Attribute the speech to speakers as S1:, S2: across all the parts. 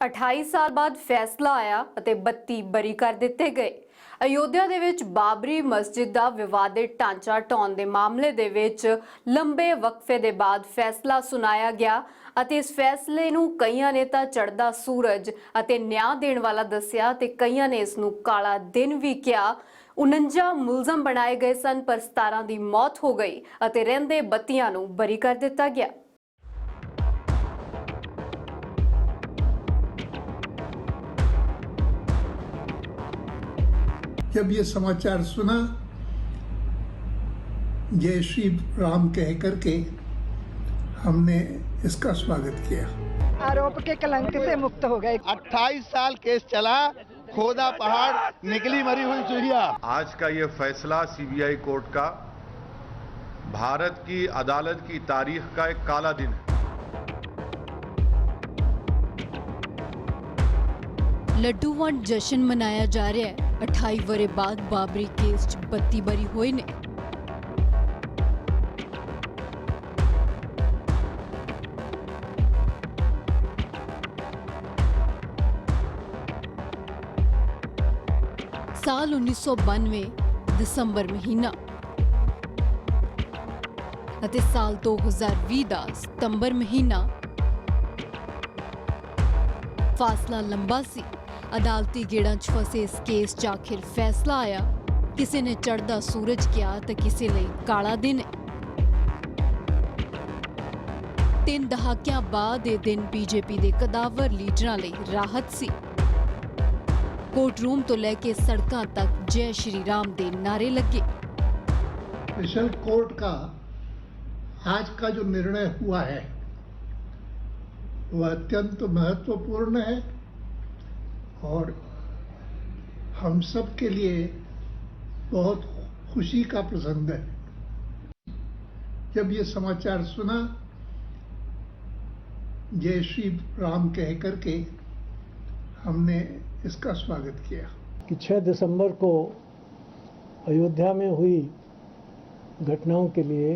S1: 28 ਸਾਲ ਬਾਅਦ ਫੈਸਲਾ ਆਇਆ ਅਤੇ 32 ਬਰੀ ਕਰ ਦਿੱਤੇ ਗਏ। ਅਯੋਧਿਆ ਦੇ ਵਿੱਚ ਬਾਬਰੀ ਮਸਜਿਦ ਦਾ ਵਿਵਾਦਿਤ ਢਾਂਚਾ ਢਾਉਣ ਦੇ ਮਾਮਲੇ ਦੇ ਵਿੱਚ ਲੰਬੇ ਵਕਫੇ ਦੇ ਬਾਅਦ ਫੈਸਲਾ ਸੁਣਾਇਆ ਗਿਆ ਅਤੇ ਇਸ ਫੈਸਲੇ ਨੂੰ ਕਈਆਂ ਨੇ ਤਾਂ ਚੜ੍ਹਦਾ ਸੂਰਜ ਅਤੇ ਨਿਆਂ ਦੇਣ ਵਾਲਾ ਦੱਸਿਆ ਤੇ ਕਈਆਂ ਨੇ ਇਸ ਨੂੰ ਕਾਲਾ ਦਿਨ ਵੀ ਕਿਹਾ। 49 ਮੁਲਜ਼ਮ ਬਣਾਏ ਗਏ ਸਨ ਪਰ 17 ਦੀ ਮੌਤ ਹੋ ਗਈ ਅਤੇ ਰਹਿੰਦੇ 32 ਨੂੰ ਬਰੀ ਕਰ ਦਿੱਤਾ ਗਿਆ।
S2: जब ये समाचार सुना, जय श्री राम कह करके हमने इसका स्वागत किया।
S3: आरोप के कलंक से मुक्त हो गए।
S4: 28 साल केस चला, खोदा पहाड़ निकली मरी हुई चुहिया।
S5: आज का ये फैसला सीबीआई कोर्ट का भारत की अदालत की तारीख का एक काला दिन है।
S6: ਲੱਡੂ ਵੰਡ ਜਸ਼ਨ ਮਨਾਇਆ ਜਾ ਰਿਹਾ ਹੈ। 28 ਵਰੇ ਬਾਅਦ ਬਾਬਰੀ ਕੇਸ 'ਚ 32 ਬਰੀ ਹੋਏ ਨੇ। ਸਾਲ 1992 ਦਸੰਬਰ ਮਹੀਨਾ ਅਤੇ ਸਾਲ 2020 ਦਾ ਸਤੰਬਰ ਮਹੀਨਾ। ਫਾਸਲਾ ਲੰਬਾ ਸੀ। ਅਦਾਲਤੀ ਗੇੜਾਂ 'ਚ ਫਸੇ ਇਸ ਕੇਸ 'ਚ ਆਖਿਰ ਫੈਸਲਾ ਆਇਆ। ਕਿਸੇ ਨੇ ਚੜ੍ਹਦਾ ਸੂਰਜ ਕਿਹਾ ਤਾਂ ਕਿਸੇ ਲਈ ਕਾਲਾ ਦਿਨ ਹੈ। 3 ਦਹਾਕਿਆਂ ਬਾਅਦ ਇਹ ਦਿਨ ਬੀਜੇਪੀ ਦੇ ਕਦਾਵਰ ਲੀਡਰਾਂ ਲਈ ਰਾਹਤ ਸੀ। ਕੋਰਟ ਰੂਮ ਤੋਂ ਲੈ ਕੇ ਸੜਕਾਂ ਤੱਕ ਜੈ ਸ਼੍ਰੀ ਰਾਮ ਦੇ ਨਾਰੇ ਲੱਗੇ।
S2: स्पेशल कोर्ट का आज का जो निर्णय हुआ है वह अत्यंत महत्वपूर्ण है और हम सब के लिए बहुत खुशी का प्रसंग है। जब ये समाचार सुना, जय श्री राम कह करके हमने इसका स्वागत किया।
S7: कि 6 दिसंबर को अयोध्या में हुई घटनाओं के लिए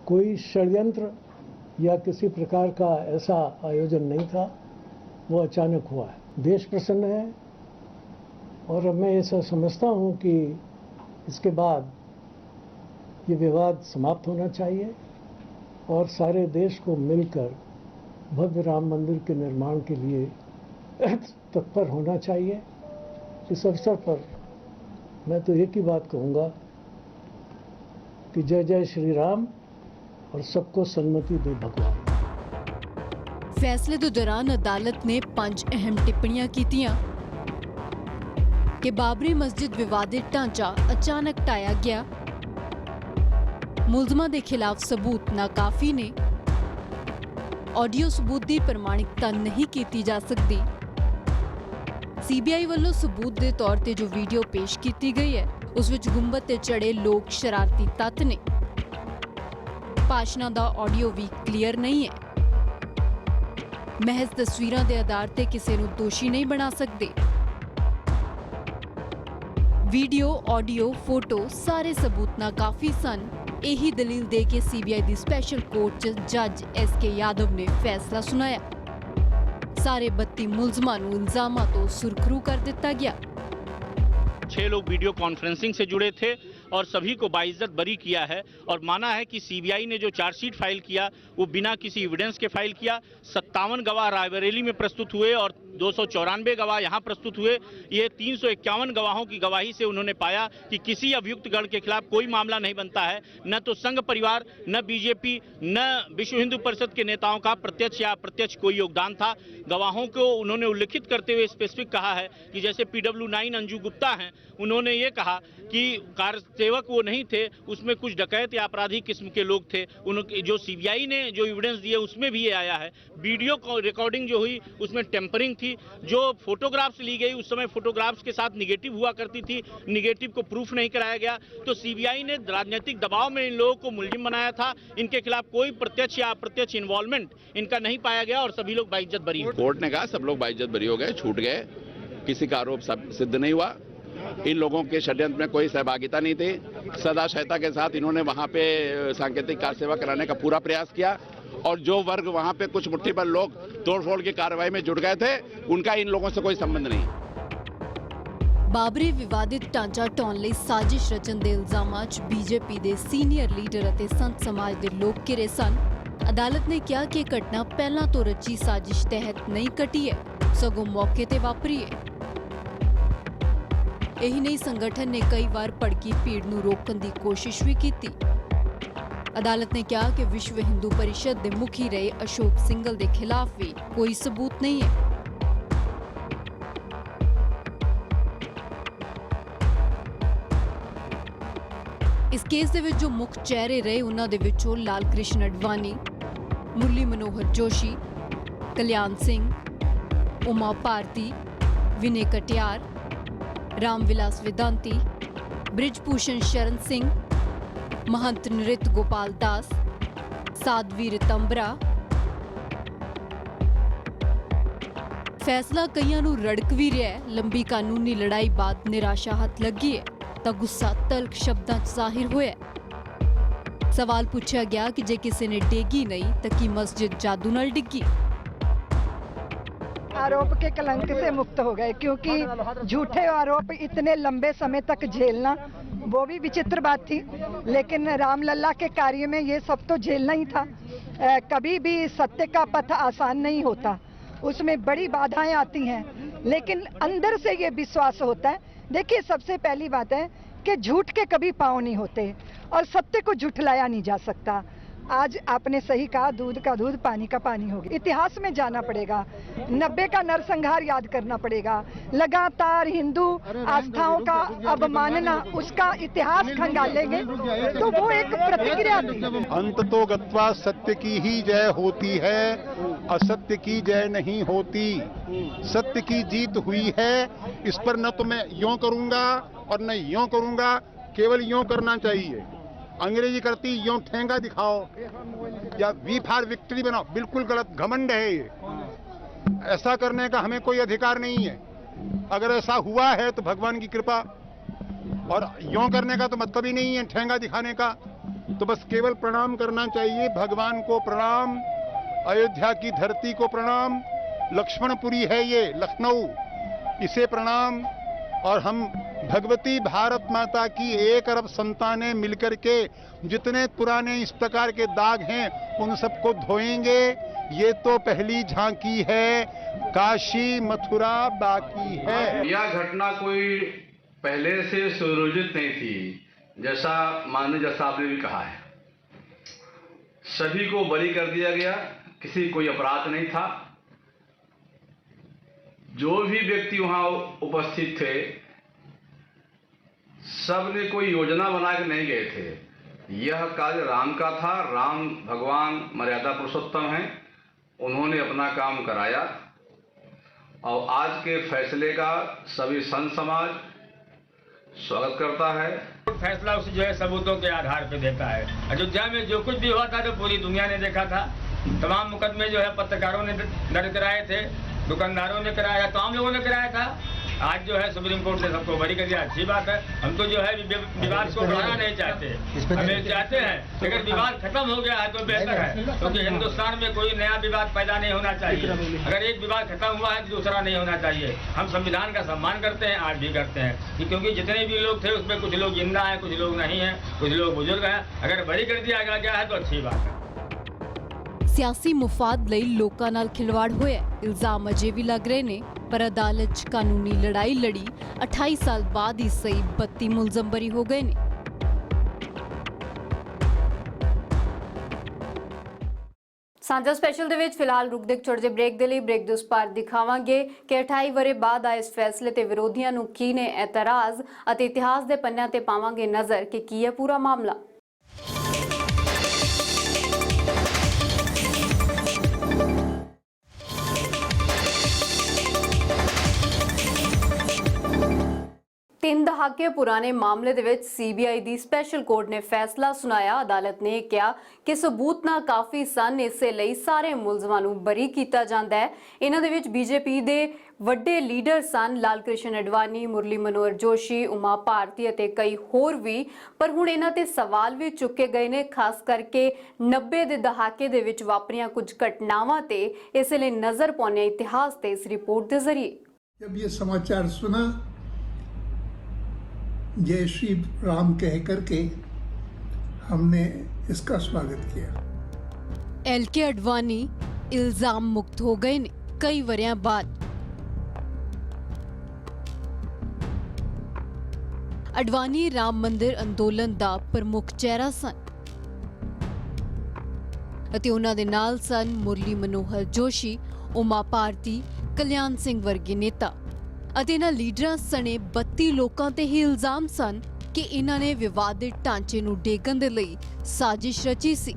S7: कोई षड्यंत्र या किसी प्रकार का ऐसा आयोजन नहीं था, वो अचानक हुआ है। देश प्रसन्न है और अब मैं ऐसा समझता हूँ कि इसके बाद ये विवाद समाप्त होना चाहिए और सारे देश को मिलकर भव्य राम मंदिर के निर्माण के लिए तत्पर होना चाहिए। इस अवसर पर मैं तो एक ही बात कहूँगा कि जय जय श्री राम और सबको सन्मति दे भगवान।
S6: फैसले के दौरान अदालत ने 5 अहम टिप्पणियां कीतियां कि बाबरी मस्जिद विवादित ढांचा अचानक ढाया गया, मुलजमां दे खिलाफ सबूत नाकाफी ने, ऑडियो सबूत की प्रमाणिकता नहीं की जा सकती, सीबीआई वालों सबूत के तौर पर जो वीडियो पेश की गई है उस विच गुंबद ते चढ़े लोग शरारती तत्त ने, भाषणों का ऑडियो भी क्लीयर नहीं है, महज तस्वीरों के आधार पर किसी को दोषी नहीं बना सकते, वीडियो ऑडियो फोटो सारे सबूत नाकाफी सन। यही दलील दे के सीबीआई की स्पेशल कोर्ट जज SK यादव ने फैसला सुनाया। सारे 32 मुलजमां नूं इल्जामां तो सुरखरू कर दिता गया।
S8: 6 लोग वीडियो कॉन्फ्रेंसिंग से जुड़े थे और सभी को बाइज्जत बरी किया है और माना है कि सीबीआई ने जो चार्जशीट फाइल किया वो बिना किसी एविडेंस के फाइल किया। 57 गवाह रायबरेली में प्रस्तुत हुए और 294 गवाह यहाँ प्रस्तुत हुए। ये 351 गवाहों की गवाही से उन्होंने पाया कि किसी अभियुक्त गण के खिलाफ कोई मामला नहीं बनता है। न तो संघ परिवार, न बीजेपी, न विश्व हिंदू परिषद के नेताओं का प्रत्यक्ष या अप्रत्यक्ष कोई योगदान था। गवाहों को उन्होंने उल्लिखित करते हुए स्पेसिफिक कहा है कि जैसे PW9 अंजू गुप्ता हैं, उन्होंने ये कहा कि कार्य सेवक वो नहीं थे, उसमें कुछ डकैत या अपराधी किस्म के लोग थे। उनके जो सीबीआई ने जो एविडेंस दिए उसमें भी ये आया है। वीडियो रिकॉर्डिंग जो हुई उसमें टेम्परिंग थी। जो फोटोग्राफ्स ली गई उस समय फोटोग्राफ्स के साथ निगेटिव हुआ करती थी, निगेटिव को प्रूफ नहीं कराया गया। तो सीबीआई ने राजनीतिक दबाव में इन लोगों को मुलजिम बनाया था। इनके खिलाफ कोई प्रत्यक्ष या अप्रत्यक्ष इन्वॉल्वमेंट इनका नहीं पाया गया और सभी लोग बाइज्जत बरी हुए।
S9: कोर्ट ने कहा सब लोग बाइज्जत बरी हो गए, छूट गए, किसी का आरोप सिद्ध नहीं हुआ
S4: इन लोगों के षड्यंत्र में कोई सहभागिता नहीं थी। सदा सहता के साथ इन्होंने वहां पे सांकेतिक कार सेवा कराने का पूरा प्रयास किया और जो वर्ग वहां पे कुछ मुट्ठी भर लोग तोड़फोड़ की कार्रवाई में जुट गए थे, उनका इन लोगों से कोई संबंध नहीं।
S6: ਬਾਬਰੀ ਵਿਵਾਦਿਤ ਢਾਂਚਾ ਢਾਉਣ ਲਈ ਸਾਜ਼ਿਸ਼ ਰਚਣ ਦੇ ਇਲਜ਼ਾਮਾਂ 'ਚ ਬੀਜੇਪੀ ਦੇ ਸੀਨੀਅਰ ਲੀਡਰ ਅਤੇ ਸੰਤ ਸਮਾਜ ਦੇ ਲੋਕ ਘਿਰੇ ਸਨ। ਅਦਾਲਤ ਨੇ ਕਿਹਾ ਕਿ ਇਹ ਘਟਨਾ ਪਹਿਲਾਂ ਤੋਂ ਰਚੀ ਸਾਜ਼ਿਸ਼ ਤਹਿਤ ਨਹੀਂ ਘਟੀ ਹੈ, ਸਗੋਂ ਮੌਕੇ ਤੇ ਵਾਪਰੀ ਹੈ। ਇਹੀ ਨਹੀਂ, ਸੰਗਠਨ ਨੇ ਕਈ ਵਾਰ ਭੜਕੀ ਭੀੜ ਨੂੰ ਰੋਕਣ ਦੀ ਕੋਸ਼ਿਸ਼ ਵੀ ਕੀਤੀ। ਅਦਾਲਤ ਨੇ ਕਿਹਾ ਕਿ ਵਿਸ਼ਵ ਹਿੰਦੂ ਪਰਿਸ਼ਦ ਦੇ ਮੁਖੀ ਰਹੇ ਅਸ਼ੋਕ ਸਿੰਘਲ ਦੇ ਖਿਲਾਫ ਵੀ ਕੋਈ ਸਬੂਤ ਨਹੀਂ ਹੈ। ਇਸ ਕੇਸ ਦੇ ਵਿੱਚ ਜੋ ਮੁੱਖ ਚਿਹਰੇ ਰਹੇ ਉਹਨਾਂ ਦੇ ਵਿੱਚੋਂ ਲਾਲ ਕ੍ਰਿਸ਼ਨ ਅਡਵਾਨੀ, ਮੁਰਲੀ ਮਨੋਹਰ ਜੋਸ਼ੀ, ਕਲਿਆਣ ਸਿੰਘ, ਉਮਾ ਭਾਰਤੀ, ਵਿਨੇ ਕਟਿਆਰ, ਰਾਮ ਵਿਲਾਸ ਵਿਦਾਂਤੀ, ਬ੍ਰਿਜ ਭੂਸ਼ਣ ਸ਼ਰਨ ਸਿੰਘ, महंत नृत्य गोपाल दास, साध्वी रितंबरा। फैसला कईयां नूं रड़क भी रहा है। लंबी कानूनी लड़ाई बाद निराशा हथ लगी है तो गुस्सा तल्ख शब्दां च जाहिर होया। सवाल पूछा गया कि जे किसी ने डेगी नहीं तो की मस्जिद जादू नाल डिग्गी।
S3: आरोप के कलंक से मुक्त हो गए, क्योंकि झूठे आरोप इतने लंबे समय तक झेलना वो भी विचित्र बात थी। लेकिन रामलला के कार्य में ये सब तो झेलना ही था। कभी भी सत्य का पथ आसान नहीं होता, उसमें बड़ी बाधाएं आती हैं, लेकिन अंदर से ये विश्वास होता है। देखिए, सबसे पहली बात है कि झूठ के कभी पाँव नहीं होते और सत्य को झुठलाया नहीं जा सकता। आज आपने सही कहा, दूध का दूध पानी का पानी हो गया। इतिहास में जाना पड़ेगा, 90 का नरसंहार याद करना पड़ेगा। लगातार हिंदू आस्थाओं का अवमानना, उसका इतिहास खंगालेंगे तो वो एक प्रतिक्रिया थी।
S9: अंत तो गत्वा सत्य की ही जय होती है, असत्य की जय नहीं होती। सत्य की जीत हुई है, इस पर न तो मैं यों करूंगा और न यों करूंगा, केवल यों करना चाहिए। अंग्रेजी करती यों ठेंगा दिखाओ या वी फॉर विक्ट्री बनाओ, बिल्कुल गलत घमंड है ये। ऐसा करने का हमें कोई अधिकार नहीं है। अगर ऐसा हुआ है तो भगवान की कृपा, और यों करने का तो मतलब ही नहीं है ठेंगा दिखाने का। तो बस केवल प्रणाम करना चाहिए। भगवान को प्रणाम, अयोध्या की धरती को प्रणाम, लक्ष्मणपुरी है ये लखनऊ, इसे प्रणाम। और हम भगवती भारत माता की 1 अरब संतानें मिलकर के जितने पुराने इस प्रकार के दाग हैं उन सबको धोएंगे। ये तो पहली झांकी है, काशी मथुरा बाकी है।
S10: यह घटना कोई पहले से सुयोजित नहीं थी, जैसा माननीय जज साहब ने भी कहा है। सभी को बरी कर दिया गया, किसी कोई अपराध नहीं था। जो भी व्यक्ति वहां उपस्थित थे, सब ने कोई योजना बना के नहीं गए थे। यह कार्य राम का था। राम भगवान मर्यादा पुरुषोत्तम हैं, उन्होंने अपना काम कराया और आज के फैसले का सभी संत समाज स्वागत करता है।
S11: फैसला उस जो है सबूतों के आधार पर देता है। अयोध्या में जो कुछ भी हुआ था तो पूरी दुनिया ने देखा था। तमाम मुकदमे जो है पत्रकारों ने दर्ज कराए थे, दुकानदारों ने कराया, तमाम लोगों ने कराया था। आज जो है सुप्रीम कोर्ट ने सबको बरी कर दिया, अच्छी बात है। हम तो जो है विवाद को बढ़ाना नहीं चाहते, हमें चाहते हैं कि अगर विवाद खत्म हो गया है तो बेहतर है, क्योंकि हिंदुस्तान में कोई नया विवाद पैदा नहीं होना चाहिए। अगर एक विवाद खत्म हुआ है तो दूसरा नहीं होना चाहिए। हम संविधान का सम्मान करते हैं, आज भी करते हैं, क्योंकि जितने भी लोग थे उसमें कुछ लोग जिंदा हैं, कुछ लोग नहीं हैं, कुछ लोग बुजुर्ग हैं। अगर बरी कर दिया गया है तो अच्छी बात है।
S6: सियासी मुफाद ਲਈ ਲੋਕਾਂ ਨਾਲ ਖਿਲਵਾੜ ਹੋਇਆ। ਇਲਜ਼ਾਮ ਅਜੇ ਵੀ ਲੱਗ ਰਹੇ ਨੇ, ਪਰ ਅਦਾਲਤ 'ਚ ਕਾਨੂੰਨੀ ਲੜਾਈ ਲੜੀ 28 ਸਾਲ ਬਾਅਦ ਹੀ ਸਹੀ 32 ਮੁਲਜ਼ਮ ਬਰੀ ਹੋ ਗਏ ਨੇ।
S1: ਸਾਂਝਾ ਸਪੈਸ਼ਲ ਦੇ ਵਿੱਚ ਫਿਲਹਾਲ ਰੁਕਦੇ ਛੋਟੇ ਜਿਹੇ ਬ੍ਰੇਕ ਦੇ ਲਈ ਬ੍ਰੇਕ ਦੇ ਉਸ ਪਾਰ ਦਿਖਾਵਾਂਗੇ ਕਿ 28 ਵਰੇ ਬਾਅਦ ਆਏ ਇਸ ਫੈਸਲੇ ਤੇ ਵਿਰੋਧੀਆਂ ਨੂੰ ਕੀ ਨੇ ਇਤਰਾਜ਼ ਅਤੇ ਇਤਿਹਾਸ ਦੇ ਪੰਨਿਆਂ ਤੇ ਪਾਵਾਂਗੇ ਨਜ਼ਰ ਕਿ ਕੀ ਹੈ ਪੂਰਾ ਮਾਮਲਾ। 3 ਦਹਾਕੇ ਪੁਰਾਣੇ ਮਾਮਲੇ ਦੇ ਵਿੱਚ ਸੀਬੀਆਈ ਦੀ ਸਪੈਸ਼ਲ ਕੋਰਟ ਨੇ ਫੈਸਲਾ ਸੁਣਾਇਆ। ਅਦਾਲਤ ਨੇ ਕਿਹਾ ਕਿ ਸਬੂਤ ਨਾ ਕਾਫੀ ਸਨ, ਇਸੇ ਲਈ ਸਾਰੇ ਮੁਲਜ਼ਮਾਂ ਨੂੰ ਬਰੀ ਕੀਤਾ ਜਾਂਦਾ ਹੈ। ਇਹਨਾਂ ਦੇ ਵਿੱਚ ਬੀਜੇਪੀ ਦੇ ਵੱਡੇ ਲੀਡਰ ਸਨ ਲਾਲ ਕ੍ਰਿਸ਼ਨ ਅਡਵਾਨੀ, ਮੁਰਲੀ ਮਨੋਹਰ ਜੋਸ਼ੀ, ਉਮਾ ਭਾਰਤੀ ਅਤੇ ਕਈ ਹੋਰ ਵੀ। ਪਰ ਹੁਣ ਇਹਨਾਂ ਤੇ ਸਵਾਲ ਵੀ ਚੁੱਕੇ ਗਏ ਨੇ, ਖਾਸ ਕਰਕੇ 90 ਦੇ ਦਹਾਕੇ ਦੇ ਵਿੱਚ ਵਾਪਰੀਆਂ ਕੁਝ घटनावां ਤੇ। ਇਸ ਲਈ ਨਜ਼ਰ ਪਾਉਂਦੇ ਇਤਿਹਾਸ ਤੇ ਇਸ ਰਿਪੋर्ट ਦੇ ਜ਼ਰੀਏ।
S2: जब ये समाचार सुना, जय श्री राम कह करके हमने इसका स्वागत किया।
S6: एलके अडवाणी इल्जाम मुक्त हो गए ने कई वरियां बाद। अडवाणी राम मंदिर अंदोलन दा प्रमुख चेहरा सन ਅਤੇ ਉਹਨਾਂ ਦੇ ਨਾਲ ਸਨ ਮੁਰਲੀ ਮਨੋਹਰ ਜੋਸ਼ੀ, ਉਮਾ ਭਾਰਤੀ, ਕਲਿਆਣ ਸਿੰਘ ਵਰਗੇ ਨੇਤਾ। ਅਤੇ ਇਹਨਾਂ ਲੀਡਰਾਂ ਸਣੇ 32 ਲੋਕਾਂ ਤੇ ਹੀ ਇਲਜ਼ਾਮ ਸਨ ਕਿ ਇਹਨਾਂ ਨੇ ਵਿਵਾਦਿਤ ਢਾਂਚੇ ਨੂੰ ਡੇਗਣ ਦੇ ਲਈ ਸਾਜ਼ਿਸ਼ ਰਚੀ ਸੀ।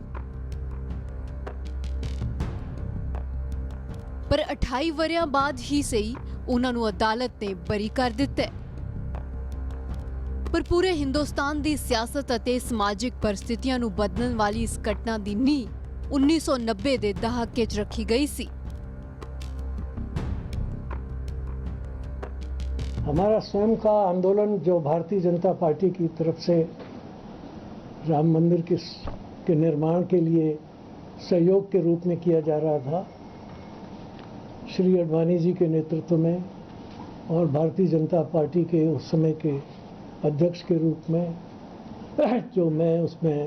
S6: ਪਰ 28 ਵਰਿਆਂ ਬਾਅਦ ਹੀ ਸਹੀ ਉਹਨਾਂ ਨੂੰ ਅਦਾਲਤ ਨੇ ਬਰੀ ਕਰ ਦਿੱਤਾ। ਪਰ ਪੂਰੇ ਹਿੰਦੁਸਤਾਨ ਦੀ ਸਿਆਸਤ ਅਤੇ ਸਮਾਜਿਕ ਪਰਿਸਥਿਤੀਆਂ ਨੂੰ ਬਦਲਣ ਵਾਲੀ ਇਸ ਘਟਨਾ ਦੀ ਨੀਂਹ 1990 ਦੇ ਦਹਾਕੇ 'ਚ ਰੱਖੀ ਗਈ ਸੀ।
S7: हमारा स्वयं का आंदोलन जो भारतीय जनता पार्टी की तरफ से राम मंदिर के निर्माण के लिए सहयोग के रूप में किया जा रहा था, श्री अडवाणी जी के नेतृत्व में और भारतीय जनता पार्टी के उस समय के अध्यक्ष के रूप में जो मैं उसमें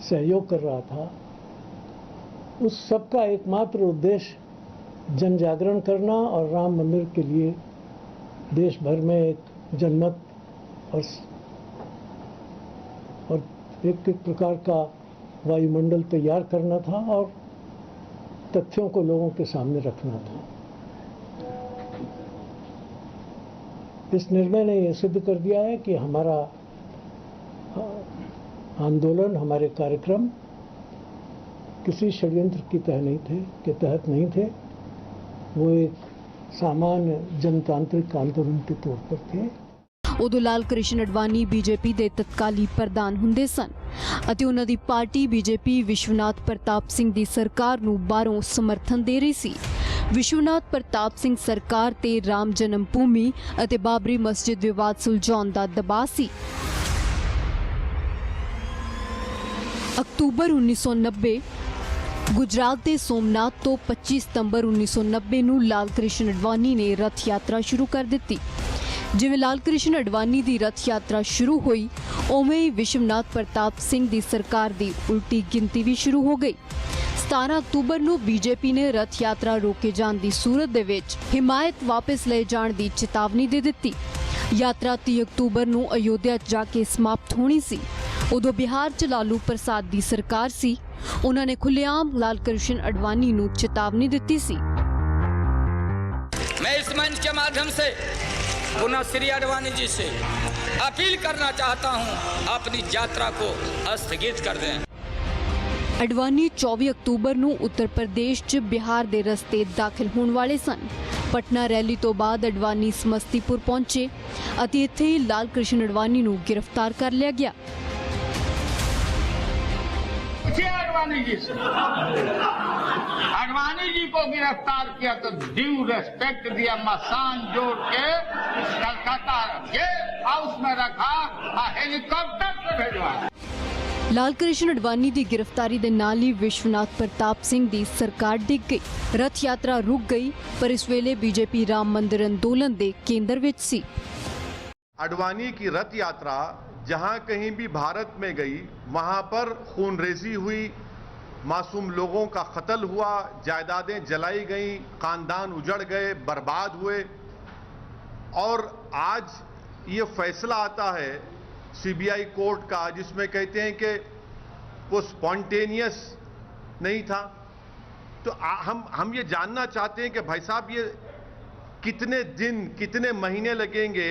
S7: सहयोग कर रहा था, उस सब का एकमात्र उद्देश्य जन जागरण करना और राम मंदिर के लिए देश भर में एक जनमत और एक प्रकार का वायुमंडल तैयार करना था और तथ्यों को लोगों के सामने रखना था। इस निर्णय ने यह सिद्ध कर दिया है कि हमारा आंदोलन, हमारे कार्यक्रम किसी षड्यंत्र के तहत नहीं थे। वो एक सामान्य जनतांत्रिक आंदोलन के तौर पर थे।
S6: ਉਦੋਂ ਲਾਲ ਕ੍ਰਿਸ਼ਨ ਅਡਵਾਨੀ ਬੀਜੇਪੀ ਦੇ ਤਤਕਾਲੀ ਪ੍ਰਧਾਨ ਹੁੰਦੇ ਸਨ ਅਤੇ ਉਹਨਾਂ ਦੀ ਪਾਰਟੀ ਬੀਜੇਪੀ ਵਿਸ਼ਵਨਾਥ ਪ੍ਰਤਾਪ ਸਿੰਘ ਦੀ ਸਰਕਾਰ ਨੂੰ ਬਾਹਰੋਂ ਸਮਰਥਨ ਦੇ ਰਹੀ ਸੀ। ਵਿਸ਼ਵਨਾਥ ਪ੍ਰਤਾਪ ਸਿੰਘ ਸਰਕਾਰ ਤੇ ਰਾਮ ਜਨਮ ਭੂਮੀ ਅਤੇ ਬਾਬਰੀ ਮਸਜਿਦ ਵਿਵਾਦ ਸੁਲਝਾਉਣ ਦਾ ਦਬਾਅ ਸੀ। ਅਕਤੂਬਰ 1990 ਗੁਜਰਾਤ ਦੇ ਸੋਮਨਾਥ ਤੋਂ 25 ਸਤੰਬਰ 1990 ਨੂੰ ਲਾਲ ਕ੍ਰਿਸ਼ਨ ਅਡਵਾਨੀ ਨੇ ਰਥ ਯਾਤਰਾ ਸ਼ੁਰੂ ਕਰ ਦਿੱਤੀ। ਜਿਵੇਂ ਲਾਲ ਕ੍ਰਿਸ਼ਨ ਅਡਵਾਨੀ ਦੀ ਰਥ ਯਾਤਰਾ ਸ਼ੁਰੂ ਹੋਈ, ਉਵੇਂ ਹੀ ਵਿਸ਼ਵਨਾਥ ਪ੍ਰਤਾਪ ਸਿੰਘ ਦੀ ਸਰਕਾਰ ਦੀ ਉਲਟੀ ਗਿਣਤੀ ਵੀ ਸ਼ੁਰੂ ਹੋ ਗਈ। 17 ਅਕਤੂਬਰ ਨੂੰ ਬੀਜੇਪੀ ਨੇ ਰਥ ਯਾਤਰਾ ਰੋਕੇ ਜਾਣ ਦੀ ਸੂਰਤ ਦੇ ਵਿੱਚ ਹਿਮਾਇਤ ਵਾਪਸ ਲਏ ਜਾਣ ਦੀ ਚੇਤਾਵਨੀ ਦੇ ਦਿੱਤੀ। ਯਾਤਰਾ 30 ਅਕਤੂਬਰ ਨੂੰ ਅਯੋਧਿਆ ਜਾ ਕੇ ਸਮਾਪਤ ਹੋਣੀ ਸੀ। ਉਦੋਂ ਬਿਹਾਰ 'ਚ ਲਾਲੂ ਪ੍ਰਸਾਦ ਦੀ ਸਰਕਾਰ ਸੀ। ਉਹਨਾਂ ਨੇ ਖੁੱਲ੍ਹੇਆਮ ਲਾਲ ਕ੍ਰਿਸ਼ਨ ਅਡਵਾਨੀ ਨੂੰ ਚੇਤਾਵਨੀ ਦਿੱਤੀ ਸੀ।
S11: मैं इस मंच के माध्यम से पुनः श्री अडवाणी जी से अपील करना चाहता हूं, अपनी यात्रा को स्थगित कर दें।
S6: ਅਡਵਾਨੀ 24 ਅਕਤੂਬਰ ਨੂੰ ਉੱਤਰ ਪ੍ਰਦੇਸ਼ 'ਚ ਬਿਹਾਰ ਦੇ ਰਸਤੇ ਦਾਖਲ ਹੋਣ ਵਾਲੇ ਸਨ। ਪਟਨਾ ਰੈਲੀ ਤੋਂ ਬਾਅਦ ਅਡਵਾਨੀ ਸਮਸਤੀਪੁਰ ਪਹੁੰਚੇ ਅਤੇ ਇੱਥੇ ਹੀ ਲਾਲ ਕ੍ਰਿਸ਼ਨ ਅਡਵਾਨੀ ਨੂੰ ਗ੍ਰਿਫਤਾਰ ਕਰ ਲਿਆ ਗਿਆ।
S12: अडवाणी जी को गिरफ्तार किया तो ड्यू रेस्पेक्ट दिया, मसान जोड़ के कलकत्ता गेस्ट हाउस में रखा और हेलीकॉप्टर से भेजवा।
S6: ਲਾਲ ਕ੍ਰਿਸ਼ਨ ਅਡਵਾਨੀ ਦੀ ਗ੍ਰਿਫਤਾਰੀ ਦੇ ਨਾਲ ਹੀ ਵਿਸ਼ਵਨਾਥ ਪ੍ਰਤਾਪ ਸਿੰਘ ਦੀ ਸਰਕਾਰ ਡਿੱਗ ਗਈ। ਰਥ ਯਾਤਰਾ ਰੁਕ ਗਈ, ਪਰ ਇਸ ਵੇਲੇ ਬੀਜੇਪੀ ਰਾਮ ਮੰਦਿਰ ਅੰਦੋਲਨ ਦੇ ਕੇਂਦਰ ਵਿੱਚ ਸੀ।
S5: अडवाणी की रथ यात्रा जहां कहीं भी भारत में गई, वहां पर खूनरेजी हुई, मासूम लोगों का कत्ल हुआ, जायदादें जलाई गई, खानदान उजड़ गए, बर्बाद हुए। और आज ये फैसला आता है सीबीआई कोर्ट का, जिसमें कहते हैं कि वो स्पॉन्टेनियस नहीं था। तो हम ये जानना चाहते हैं कि भाई साहब, ये कितने दिन, कितने महीने लगेंगे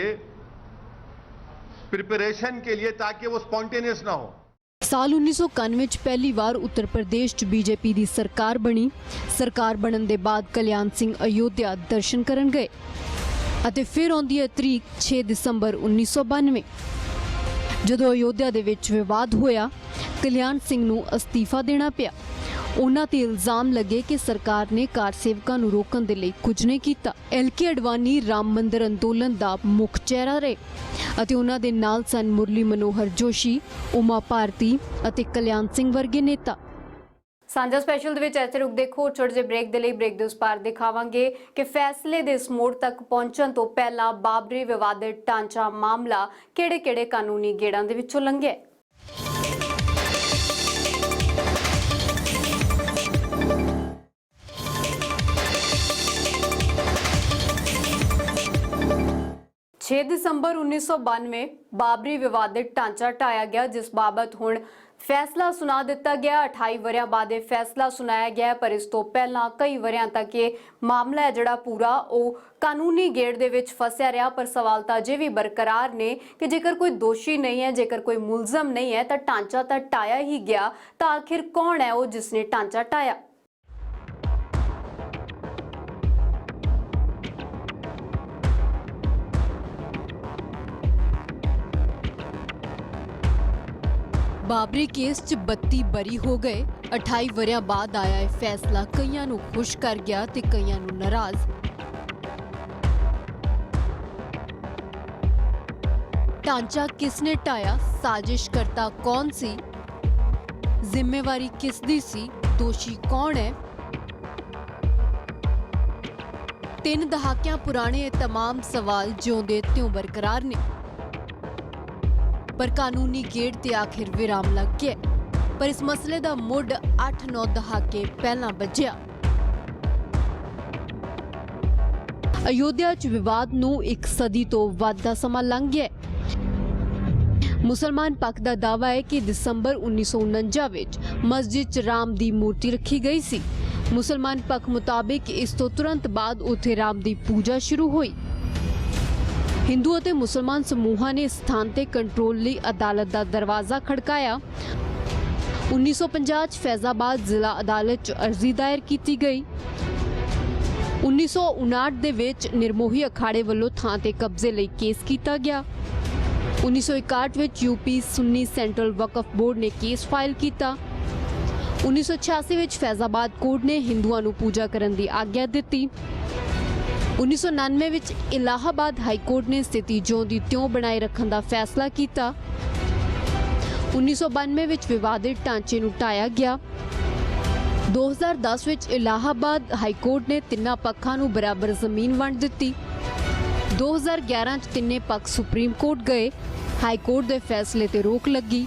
S5: प्रिपरेशन के लिए ताकि वो स्पॉन्टेनियस ना हो।
S6: ਸਾਲ 1991 ਚ ਪਹਿਲੀ ਵਾਰ ਉੱਤਰ ਪ੍ਰਦੇਸ਼ 'ਚ ਬੀਜੇਪੀ ਦੀ ਸਰਕਾਰ ਬਣੀ। ਸਰਕਾਰ ਬਣਨ ਦੇ ਬਾਅਦ ਕਲਿਆਣ ਸਿੰਘ ਅਯੋਧਿਆ ਦਰਸ਼ਨ ਕਰਨ ਗਏ। ਅਤੇ ਫਿਰ ਆਉਂਦੀ ਹੈ ਤਰੀਕ 6 ਦਸੰਬਰ 1992 ਜਦੋਂ ਅਯੋਧਿਆ ਦੇ ਵਿੱਚ ਵਿਵਾਦ ਹੋਇਆ। ਕਲਿਆਣ ਸਿੰਘ ਨੂੰ ਅਸਤੀਫਾ ਦੇਣਾ ਪਿਆ। ਉਹਨਾਂ ਤੇ ਇਲਜ਼ਾਮ ਲੱਗੇ ਕਿ ਸਰਕਾਰ ਨੇ ਕਾਰ ਸੇਵਕਾਂ ਨੂੰ ਰੋਕਣ ਦੇ ਲਈ ਕੁਝ ਨਹੀਂ ਕੀਤਾ। ਐਲਕੇ ਅਡਵਾਨੀ ਰਾਮ ਮੰਦਿਰ ਅੰਦੋਲਨ ਦਾ ਮੁੱਖ ਚਿਹਰਾ ਰਹੇ ਅਤੇ ਉਹਨਾਂ ਦੇ ਨਾਲ ਸਨ ਮੁਰਲੀ ਮਨੋਹਰ ਜੋਸ਼ੀ, ਉਮਾ ਭਾਰਤੀ ਅਤੇ ਕਲਿਆਣ ਸਿੰਘ ਵਰਗੇ ਨੇਤਾ।
S1: ਸਾਂਝਾ ਸਪੈਸ਼ਲ ਦੇ ਵਿੱਚ ਇੱਥੇ ਰੁਕ ਦੇਖੋ। ਛੋਟੇ ਜਿਹੇ ਬ੍ਰੇਕ ਦੇ ਲਈ ਬ੍ਰੇਕ ਦੇ ਉਸ ਪਾਰ ਦਿਖਾਵਾਂਗੇ ਕਿ ਫੈਸਲੇ ਦੇ ਇਸ ਮੋੜ ਤੱਕ ਪਹੁੰਚਣ ਤੋਂ ਪਹਿਲਾਂ ਬਾਬਰੀ ਵਿਵਾਦਿਤ ਢਾਂਚਾ ਮਾਮਲਾ ਕਿਹੜੇ-ਕਿਹੜੇ ਕਾਨੂੰਨੀ ਗੇੜਾਂ ਦੇ ਵਿੱਚੋਂ ਲੰਘਿਆ। छह दिसंबर 1992 बाबरी विवादित ढांचा ढाया गया, जिस बाबत हुण फैसला सुना दिता गया। 28 वरियां बाद यह फैसला सुनाया गया, पर इस तो पहला कई वरियां तक ये मामला है जिहड़ा पूरा वो कानूनी गेड़ दे विच फसिया रहा। पर सवाल तो अजे भी बरकरार ने कि जेकर कोई दोषी नहीं है, जेकर कोई मुलजम नहीं है, तो ढांचा तो ढाया ही गया। तो आखिर कौन है वो जिसने ढांचा ढाया?
S6: बाबरी केस च 32 बरी हो गए। 28 वरियां बाद आया है फैसला कईयां नूं खुश कर गया ते कईयां नूं नाराज। ढांचा किसने ढाया, साजिशकर्ता कौन सी, जिम्मेवारी किसदी सी, दोषी कौन है? 3 दहाकियां पुराने ये तमाम सवाल जिउंदे त्यों बरकरार ने। पर कानूनी गेड़ ते आखिर विराम लग गया। पर इस मसले दा मुड 8-9 दहाके पहला बजिया। अयोध्या च विवाद नूं 1 सदी तो वध दा समां लंघ गया। मुसलमान पक्ष दा दावा है कि दिसंबर 1949 विच मस्जिद च राम दी मूर्ति रखी गई सी। मुसलमान पक्ष मुताबिक इस तो तुरंत बाद उत्थे राम दी पूजा शुरू हुई। हिंदू और मुसलमान समूहों ने स्थान ते कंट्रोल लई अदालत का दरवाजा खड़काया। 1950 च फैजाबाद जिला अदालत च अर्जी दायर की गई। 1959 दे विच निर्मोही अखाड़े वालों थां ते कब्जे लई केस किया गया। 1961 विच यूपी सुन्नी सेंट्रल वक्फ बोर्ड ने केस फाइल किया। 1986 विच फैजाबाद कोर्ट ने हिंदुओं नूं पूजा करने की आग्या दी। 1999 विच इलाहाबाद हाई कोर्ट ने स्थिति ज्यों दी त्यों बनाए रखने का फैसला किया। 1992 विच विवादित ढांचे नूं ढाया गया। 2010 विच इलाहाबाद हाई कोर्ट ने तिन्ना पक्षां नूं बराबर जमीन वंड दित्ती। 2011 च तिन्ने पक्ष सुप्रीम कोर्ट गए। हाई कोर्ट दे फैसले ते रोक लगी।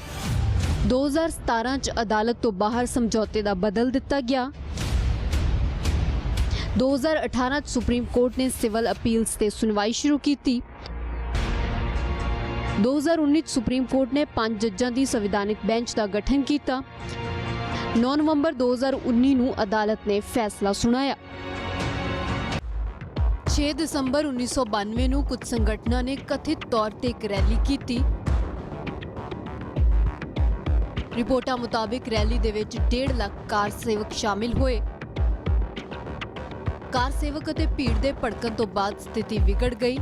S6: 2017 च अदालत तो बाहर समझौते का बदल दिता गया। 2018 च सुप्रीम कोर्ट ने सिविल अपील्स ते सुनवाई शुरू की। 2019 च सुप्रीम कोर्ट ने 5 जजां दी संविधानिक बेंच का गठन किया। 9 नवंबर 2019 नूं अदालत ने फैसला सुनाया। 6 दिसंबर 1992 नूं कुछ संगठनां ने कथित तौर ते एक रैली की। रिपोर्टां मुताबिक रैली दे विच 1.5 लाख कार सेवक शामिल हुए। कार सेवक ਅਤੇ ਭੀੜ ਦੇ ਭੜਕਣ ਤੋਂ ਬਾਅਦ ਸਥਿਤੀ ਵਿਗੜ ਗਈ।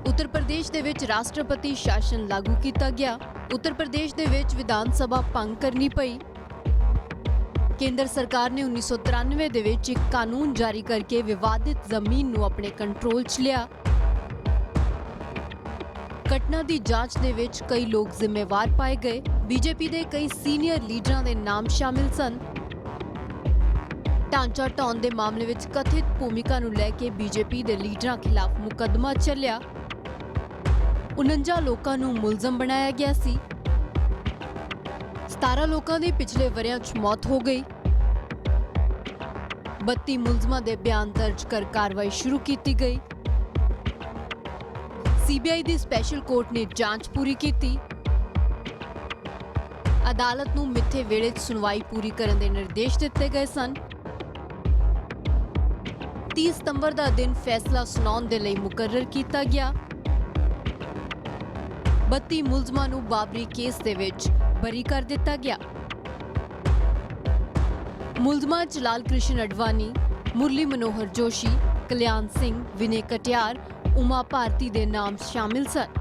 S6: उत्तर प्रदेश ਦੇ ਵਿੱਚ ਰਾਸ਼ਟਰਪਤੀ ਸ਼ਾਸਨ ਲਾਗੂ ਕੀਤਾ ਗਿਆ। उत्तर प्रदेश ਦੇ ਵਿੱਚ ਵਿਧਾਨ ਸਭਾ ਭੰਗ ਕਰਨੀ ਪਈ। ਕੇਂਦਰ ਸਰਕਾਰ ਨੇ 1993 ਦੇ ਵਿੱਚ ਇੱਕ ਕਾਨੂੰਨ ਜਾਰੀ ਕਰਕੇ ਵਿਵਾਦਿਤ ਜ਼ਮੀਨ ਨੂੰ ਆਪਣੇ ਕੰਟਰੋਲ 'ਚ ਲਿਆ। ਘਟਨਾ ਦੀ ਜਾਂਚ ਦੇ ਵਿੱਚ ਕਈ ਲੋਕ ਜ਼ਿੰਮੇਵਾਰ ਪਾਏ ਗਏ। ਬੀਜੇਪੀ ਦੇ ਕਈ ਸੀਨੀਅਰ ਲੀਡਰਾਂ ਦੇ ਨਾਮ ਸ਼ਾਮਿਲ ਸਨ। ਢਾਂਚਾ ਢਾਉਣ ਦੇ ਮਾਮਲੇ ਵਿੱਚ ਕਥਿਤ ਭੂਮਿਕਾ ਨੂੰ ਲੈ ਕੇ ਬੀਜੇਪੀ ਦੇ ਲੀਡਰਾਂ ਖਿਲਾਫ ਮੁਕੱਦਮਾ ਚੱਲਿਆ। 49 ਲੋਕਾਂ ਨੂੰ ਮੁਲਜ਼ਮ ਬਣਾਇਆ ਗਿਆ ਸੀ। 17 ਲੋਕਾਂ ਦੀ ਪਿਛਲੇ ਵਰਿਆਂ 'ਚ ਮੌਤ ਹੋ ਗਈ। 32 ਮੁਲਜ਼ਮਾਂ ਦੇ ਬਿਆਨ ਦਰਜ ਕਰ ਕਾਰਵਾਈ ਸ਼ੁਰੂ ਕੀਤੀ ਗਈ। सीबीआई ਦੀ ਸਪੈਸ਼ਲ ਕੋਰਟ ਨੇ ਜਾਂਚ ਪੂਰੀ ਕੀਤੀ। ਅਦਾਲਤ ਨੂੰ ਮਿੱਥੇ ਵੇਲੇ 'ਚ ਸੁਣਵਾਈ ਪੂਰੀ ਕਰਨ ਦੇ ਨਿਰਦੇਸ਼ ਦਿੱਤੇ ਗਏ ਸਨ। 30 ਸਤੰਬਰ ਦਾ ਦਿਨ ਫੈਸਲਾ ਸੁਣਾਉਣ ਦੇ ਲਈ ਮੁਕਰਰ ਕੀਤਾ ਗਿਆ। 32 ਮੁਲਜ਼ਮਾਂ ਨੂੰ ਬਾਬਰੀ ਕੇਸ ਦੇ ਵਿੱਚ ਬਰੀ ਕਰ ਦਿੱਤਾ ਗਿਆ। ਮੁਲਜ਼ਮਾਂ 'ਚ ਲਾਲ ਕ੍ਰਿਸ਼ਨ ਅਡਵਾਨੀ, ਮੁਰਲੀ ਮਨੋਹਰ ਜੋਸ਼ੀ, ਕਲਿਆਣ ਸਿੰਘ, ਵਿਨੇ ਕਟਿਆਰ, ਉਮਾ ਭਾਰਤੀ ਦੇ ਨਾਮ ਸ਼ਾਮਿਲ ਸਨ।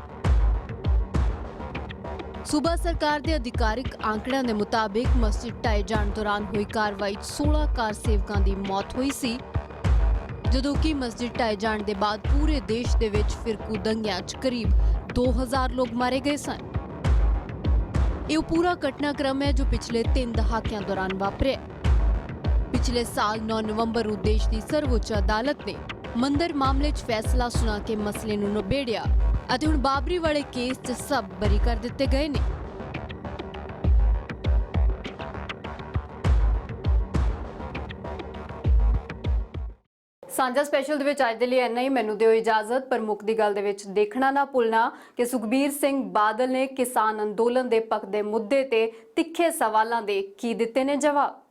S6: ਸੂਬਾ ਸਰਕਾਰ ਦੇ ਅਧਿਕਾਰਿਕ ਆંકੜਿਆਂ ਦੇ ਮੁਤਾਬਿਕ ਮਸਜਿਦ ਢਾਏ ਜਾਣ ਦੌਰਾਨ ਹੋਈ ਕਾਰਵਾਈ 'ਚ 16 ਕਾਰ ਸੇਵਕਾਂ ਦੀ ਮੌਤ ਹੋਈ ਸੀ, ਜਦੋਂ ਕਿ ਮਸਜਿਦ ਢਾਏ ਜਾਣ ਦੇ ਬਾਅਦ ਪੂਰੇ ਦੇਸ਼ ਦੇ ਵਿੱਚ ਫਿਰਕੂ ਦੰਗਿਆਂ 'ਚ ਕਰੀਬ 2000 ਲੋਕ ਮਾਰੇ ਗਏ ਸਨ। ਇਹ ਉਹ ਪੂਰਾ ਘਟਨਾਕ੍ਰਮ ਹੈ ਜੋ ਪਿਛਲੇ 3 ਦਹਾਕਿਆਂ ਦੌਰਾਨ ਵਾਪਰਿਆ। ਪਿਛਲੇ ਸਾਲ 9 ਨਵੰਬਰ ਨੂੰ ਦੇਸ਼ ਦੀ ਸਰਵਉੱਚ ਅਦਾਲਤ ਨੇ ਮੰਦਰ ਮਾਮਲੇ 'ਚ ਫੈਸਲਾ ਸੁਣਾ ਕੇ ਮਸਲੇ ਨੂੰ ਨਿਬੇੜਿਆ ਅਤੇ ਹੁਣ ਬਾਬਰੀ ਵਾਲੇ ਕੇਸ 'ਚ ਸਭ ਬਰੀ ਕਰ ਦਿੱਤੇ ਗਏ ਨੇ।
S1: ਸਾਂਝਾ ਸਪੈਸ਼ਲ ਦੇ ਵਿੱਚ ਅੱਜ ਦੇ ਲਈ ਇੰਨਾ ਹੀ। ਮੈਨੂੰ ਦਿਓ ਇਜਾਜ਼ਤ। ਪ੍ਰਮੁੱਖ ਦੀ ਗੱਲ ਦੇ ਵਿੱਚ ਦੇਖਣਾ ਨਾ ਭੁੱਲਣਾ ਕਿ ਸੁਖਬੀਰ ਸਿੰਘ ਬਾਦਲ ਨੇ ਕਿਸਾਨ ਅੰਦੋਲਨ ਦੇ ਪੱਖ ਦੇ ਮੁੱਦੇ ਤੇ ਤਿੱਖੇ ਸਵਾਲਾਂ ਦੇ ਕੀ ਦਿੱਤੇ ਨੇ ਜਵਾਬ।